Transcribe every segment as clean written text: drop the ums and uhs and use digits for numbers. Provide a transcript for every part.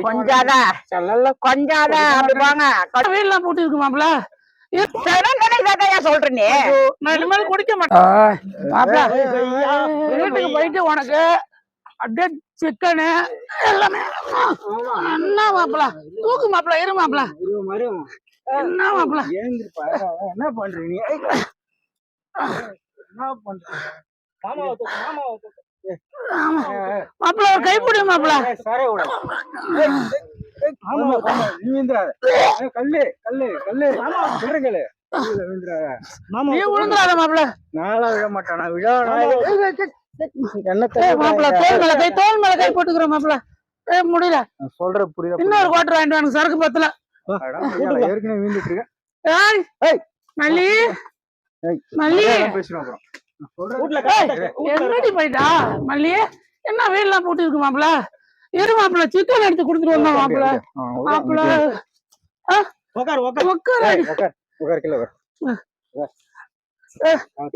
கொஞ்சாதா கொஞ்சாதா அப்படி போங்க. வீட்டுலாம் போட்டு இருக்கு மாப்பிள. சொல்றேன் நீ நான் இனிமேல் குடிக்க மாட்டேன் மாப்பிள. வீட்டுக்கு போயிட்டு உனக்கு அப்படியே சிக்கனு எல்லாமே என்ன மாப்பிள தூக்கு மாப்பிள. இரு மாப்பிள என்ன மாப்பிள என்ன பண்றீங்க? என்ன பண்றீங்க? மாப்பிள ஒரு கைப்பிடி மாப்பிள. நீ விழுந்துடாத மாப்பிள. நாளா விழ மாட்டானா? விழா மாப்பிள தோல் மேல கை போட்டுக்கிற மாப்பிள. முடியல சொல்ற புரியல. இன்னொரு குவாட்டர் வாங்கிட்டு எனக்கு சரக்கு பத்தல. ஏற்கனவே வீந்துட்டு இருக்கேன். மல்லி மல்லி பேசுறோம். என்னடி போயிட்டா மல்லி? என்ன வீடெல்லாம் போட்டு இருக்கு மாப்பிள. இரு மாப்பிள சிக்கன் எடுத்து கொடுத்துட்டு வந்தோம் மாப்பிள. மாப்பிள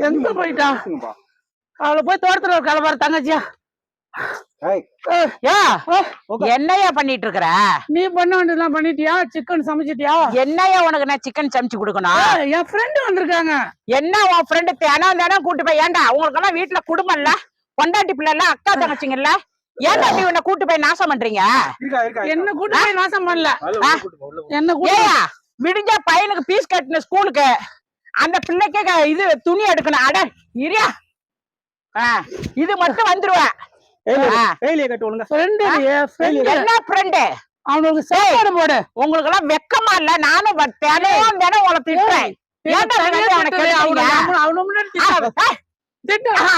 எங்க போயிட்டா? அவளை போய் தோட்டத்துல கிளம்புற தங்கச்சியா. என்னையா பண்ணிட்டு இருக்கற? நீ பண்ண வேண்டியதெல்லாம் பண்ணிட்டியா? சிக்கன் சமைச்சிட்டியா? என்னையா உனக்கு நான் சிக்கன் சமைச்சு கொடுக்கணும்? என் ஃப்ரெண்டு வந்திருக்காங்க. என்ன உன் ஃப்ரெண்டு தினம் கூட்டு போய்? ஏண்டா உங்களுக்கு எல்லாம் வீட்டுல குடும்பம் இல்ல, பொண்டாட்டி பிள்ளை இல்ல, அக்கா தங்கச்சிங்க இல்ல? ஏன்டா நீ உன்னை கூட்டு போய் நாசம் பண்றீங்க? என்ன கூட்டு போய் நாசம் பண்ணல. என்ன விடிஞ்சா பையனுக்கு பீஸ் கட்டணும் ஸ்கூலுக்கு, அந்த பிள்ளைக்கு இது துணி எடுக்கணும். அட இரியா, இது மட்டும் வந்துருவேன். அவனுக்கு சாப்பாடு போடு. உங்களுக்கு எல்லாம் வெக்கமா இல்ல? நானும் தினம் உங்களை திட்டுறேன்.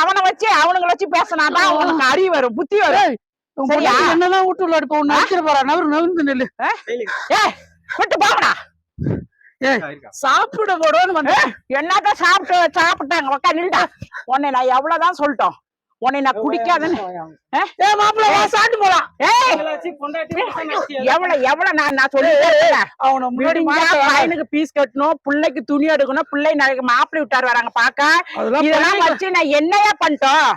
அவனை வச்சு அவனுங்களை வச்சு பேசினாதான் உனக்கு அறிவு வரும், புத்தி வரும். என்னதான் வீட்டுல இருப்ப நினைச்சிட போறா. நவரு நெல்லு விட்டு போகடா. சாப்பிட போடுவோன்னு என்னதான் சாப்பிட்டாங்க உக்கா நில்டா. உன்னை நான் எவ்வளவுதான் சொல்லிட்டோம், உன்னை நான் குடிக்காதுன்னு. சாப்பிட்டு போலாம். எவ்வளவு நான் சொல்லிட்டேன். பையனுக்கு பீஸ் கட்டணும், பிள்ளைக்கு துணி எடுக்கணும், பிள்ளை நாளைக்கு மாப்பிள்ளை விட்டாரு வராங்க பாக்க. இதெல்லாம் வச்சு நான் என்னையா பண்ணிட்டோம்?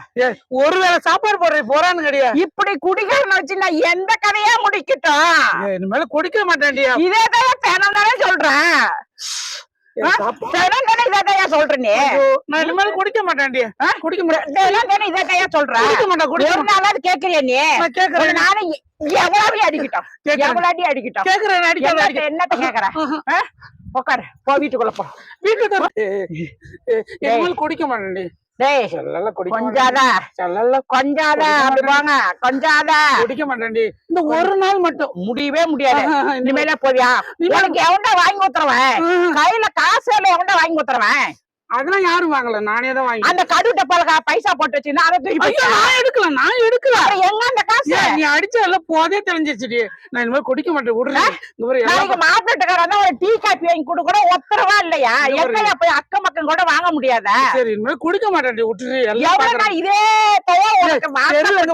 ஒருவேளை சாப்பாடு போறான்னு கிடையாது. இப்படி குடிக்கிறன்னு வச்சு நான் எந்த கதையா முடிக்கட்டும்? இனிமேல குடிக்க மாட்டேன்டியா. இதேதான் தினம் தானே சொல்றேன். சொல்றேன் நான் இனிமேல் குடிக்க மாட்டேன்டியா. குடிக்க மாட்டேன் சொல்றேன். ஒரு நாளாவது கேக்குறியா நீ? நானும் எவ்வளவு அடிக்கிட்டோம், எவ்வளவு அடிக்கிட்டோம். என்னத்த கேக்குறேன்? உட்காரு, போ வீட்டுக்குள்ள போ. வீட்டுக்கு குடிக்க மாட்டேன். கொஞ்சாதா கொஞ்சாதா அப்படி போங்க. கொஞ்சாதா குடிக்க மாட்டேன். இந்த ஒரு நாள் மட்டும் முடியவே முடியாது. இனிமேல போவியா? உனக்கு எவன்டா வாங்கி ஊத்துறவன்? கையில காசு எவன்டா வாங்கி ஊத்துறவன்? அதெல்லாம் யாரும் வாங்கல, நானே தான் வாங்கி. அந்த கடு டப்பால பைசா போட்டு வச்சுன்னா அதை தூக்கி நான் எடுக்கல. எங்க அந்த காசு? நீ அடிச்ச எல்லாம் போதே தெரிஞ்சிருச்சு. நான் இனிமேல் குடிக்க மாட்டேன். மாப்பிள்ளைக்காரன் ஒரு டீ காப்பி வாங்கி கொடு கூட ஒத்தரவா இல்லையா? எங்கயா போய் அக்கம் பக்கம் கூட வாங்க முடியாதா? சரி இனிமேல் குடிக்க மாட்டேன். விட்டுரு. இதே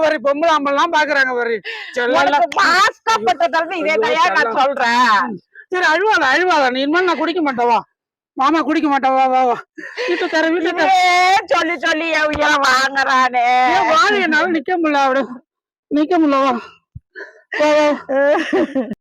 வர பொம்பளை அம்பெல்லாம் பாக்குறாங்க. வர மாஸ்கப்பட்டதால இதே தயா நான் சொல்றேன். சரி அழுவாத நீ. இனிமேல் நான் குடிக்க மாட்டேவா? மாமா குடிக்க மாட்டவா? வா வீட்டு தர வீட்டு சொல்லி சொல்லி வாங்குறானே. வாழ என்னால நிக்க முடியல. நிக்க முடியலவா?